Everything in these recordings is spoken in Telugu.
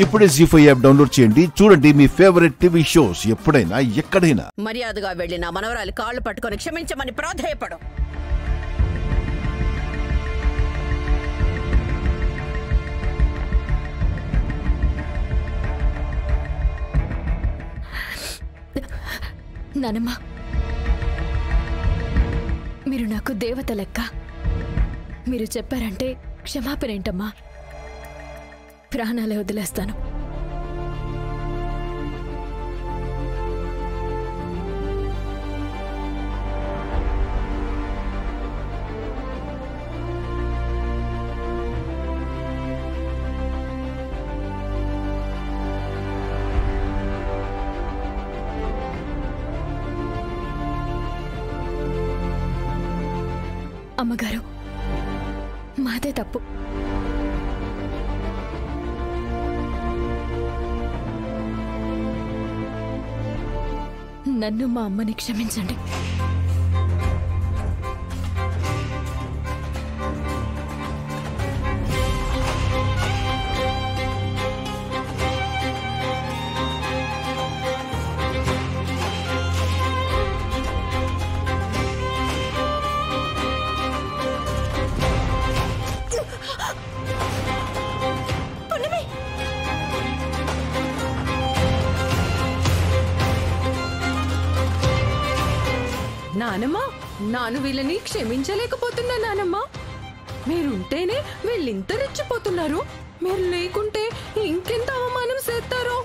ఇప్పుడే జీ5 యాప్ డౌన్లోడ్ చేయండి. చూడండి మీ ఫేవరెట్ టీవీ షోస్ ఎప్పుడైనా ఎక్కడైనా. మర్యాదగా వెళ్ళి నా మనవరాలి కాళ్ళు పట్టుకొని క్షమించమని ప్రాధేయపడు. నానమ్మ, మీరు నాకు దేవత లెక్క. మీరు చెప్పారంటే క్షమాపణ ఏంటమ్మా? ప్రాణాలే వదిలేస్తాను. అమ్మగారు, మాదే తప్పు. నన్ను మా అమ్మని క్షమించండి. నానమ్మా, నాను వీళ్ళని క్షమించలేకపోతున్నా నానమ్మా. మీరుంటేనే వీళ్ళింత రెచ్చిపోతున్నారు. మీరు లేకుంటే ఇంకెంత అవమానం చేస్తారో.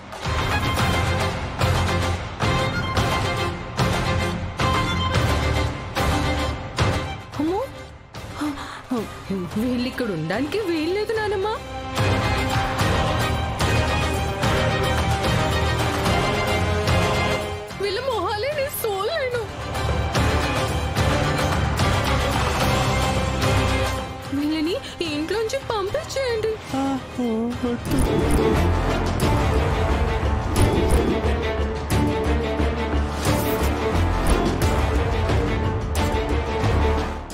అమ్మో, వీళ్ళిక్కడ ఉండడానికి వీల్లేదు నానమ్మా. వీళ్ళ మొహాలే నీ సోలేను. వీళ్ళని ఇంట్లోంచి పంపించేయండి.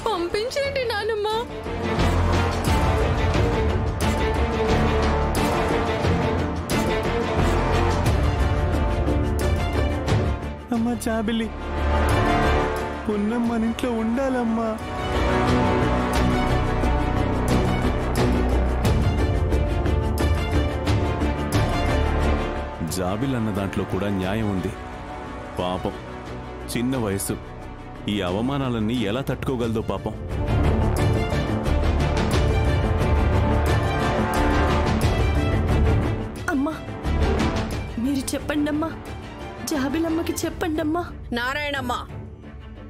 పంపించేయండి నానమ్మ. అమ్మా చాబిల్లి, పున్నం మన ఇంట్లో ఉండాలమ్మా. జాబిల్ అన్న దాంట్లో కూడా న్యాయం ఉంది. పాపం, చిన్న వయసు, ఈ అవమానాలన్నీ ఎలా తట్టుకోగలదో పాపం. అమ్మా, మీరు చెప్పండమ్మా, జాబిలమ్మకి చెప్పండమ్మా. నారాయణమ్మ,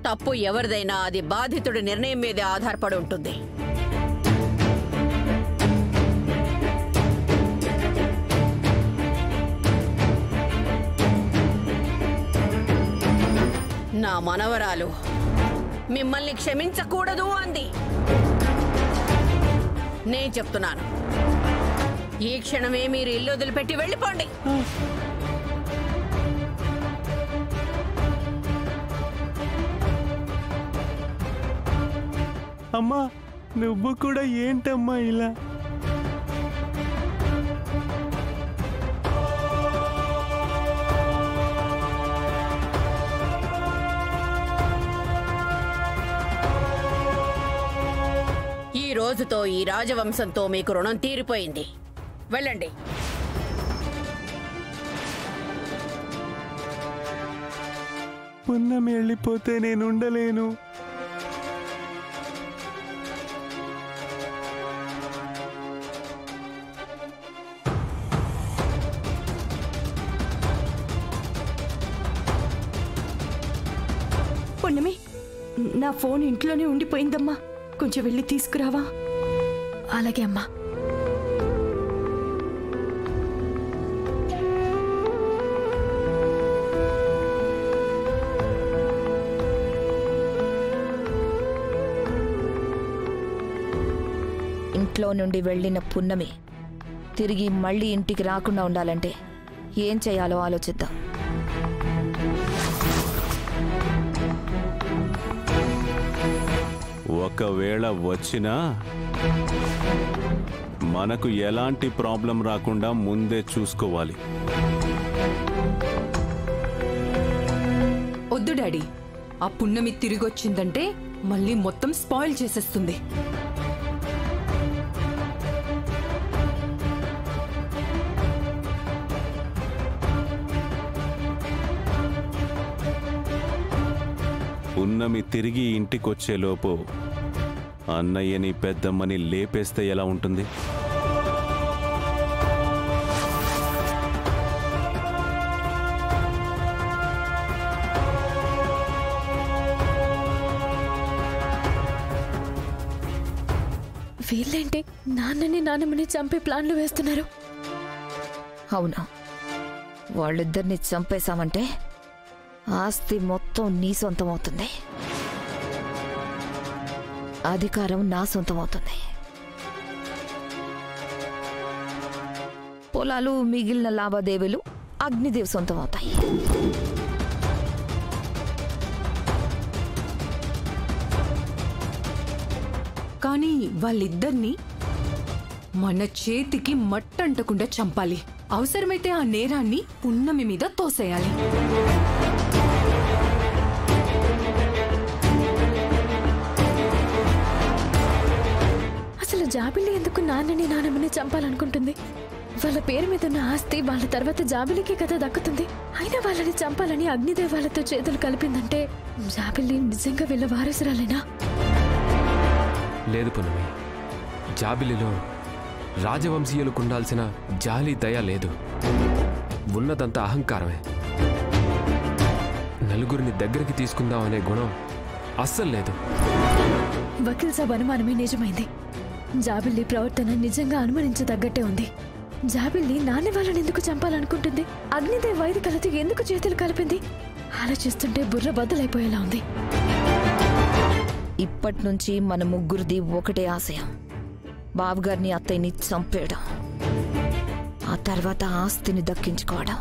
తప్పు ఎవరిదైనా అది బాధితుడి నిర్ణయం మీదే ఆధారపడి ఉంటుంది. నా మనవరాలు మిమ్మల్ని క్షమించకూడదు అంది. నేను చెప్తున్నాను, ఈ క్షణమే మీరు ఇల్లు వదిలిపెట్టి వెళ్ళిపోండి. అమ్మా, నువ్వు కూడా ఏంటమ్మా ఇలా? ఈ రోజుతో ఈ రాజవంశంతో మీకు రుణం తీరిపోయింది. వెళ్ళండి. పున్నం వెళ్ళిపోతే నేను ఉండలేను. పున్నమి, నా ఫోన్ ఇంట్లోనే ఉండిపోయిందమ్మా, కొంచెం వెళ్ళి తీసుకురావా? అలాగే అమ్మా. ఇంట్లో నుండి వెళ్ళిన పున్నమి తిరిగి మళ్ళీ ఇంటికి రాకుండా ఉండాలంటే ఏం చేయాలో ఆలోచిద్దాం. ఒకవేళ వచ్చినా మనకు ఎలాంటి ప్రాబ్లం రాకుండా ముందే చూసుకోవాలి. వద్దు డాడీ, ఆ పున్నమి తిరిగొచ్చిందంటే మళ్ళీ మొత్తం స్పాయిల్ చేసేస్తుంది. పున్నమి తిరిగి ఇంటికొచ్చేలోపు అన్నయ్యని పెద్దమ్మని లేపేస్తే ఎలా ఉంటుంది? వీళ్ళేంటి నాన్నని నాన్నమ్మని చంపే ప్లాన్లు వేస్తున్నారు? అవునా, వాళ్ళిద్దరిని చంపేశామంటే ఆస్తి మొత్తం నీ సొంతం అవుతుంది, అధికారం నా సొంతం అవుతుంది, పొలాలు మిగిలిన లావాదేవీలు అగ్నిదేవ్ సొంతం అవుతాయి. కానీ వాళ్ళిద్దరినీ మన చేతికి మట్టంటకుండా చంపాలి. అవసరమైతే ఆ నేరాన్ని పున్నమి మీద తోసేయాలి. అసలు జాబిలి ఎందుకు నాన్నని నాన్నమ్మని చంపాలనుకుంటుంది? వాళ్ళ పేరు మీద ఉన్న ఆస్తి వాళ్ళ తర్వాత జాబిలికి కదా దక్కుతుంది. అయినా వాళ్ళని చంపాలని అగ్నిదేవ్ వాళ్ళతో చేతులు కలిపిందంటే జాబిలి నిజంగా వీళ్ళ వారసురాలేనా? లేదు పున్నమి, జాబిలిలో రాజవంశీయులకు ఉండాల్సిన జాలి దయ లేదు. ఉన్నదంతా అహంకారమే. నలుగురిని దగ్గరికి తీసుకుందాం అనే గుణం అస్సలు లేదు. వకీల్ సాబ్ అనుమానమే నిజమైంది. జాబిల్లి ప్రవర్తన నిజంగా అనుమానించదగ్గట్టే ఉంది. జాబిల్లి నాన్న వాళ్ళని ఎందుకు చంపాలనుకుంటుంది? అగ్నిదేవ్ వైదికలతో ఎందుకు చేతులు కలిపింది? ఆలోచిస్తుంటే బుర్ర బద్దలైపోయేలా ఉంది. ఇప్పటి నుంచి మన ముగ్గురిది ఒకటే ఆశయం, బాబుగారిని అత్తయ్యని చంపేయడం, ఆ తర్వాత ఆస్తిని దక్కించుకోవడం.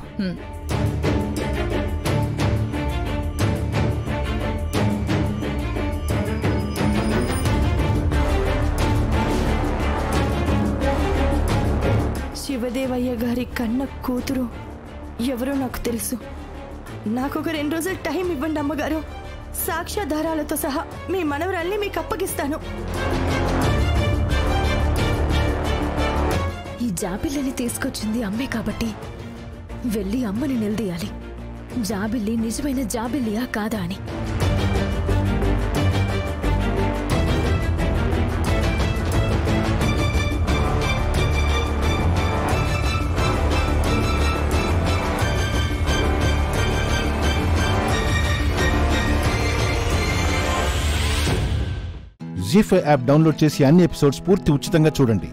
శివదేవయ్య గారి కన్న కూతురు ఎవరో నాకు తెలుసు. నాకొక 2 రోజులు టైం ఇవ్వండి అమ్మగారు. సాక్ష్యాధారాలతో సహా మీ మనవరాల్ని మీకు అప్పగిస్తాను. ఈ జాబిల్లిని తీసుకొచ్చింది అమ్మే కాబట్టి వెళ్ళి అమ్మని నిలదీయాలి. జాబిల్లి నిజమైన జాబిల్లియా కాదా అని. జీ5 యాప్ డౌన్లోడ్ చేసి అన్ని ఎపిసోడ్స్ పూర్తి ఉచితంగా చూడండి.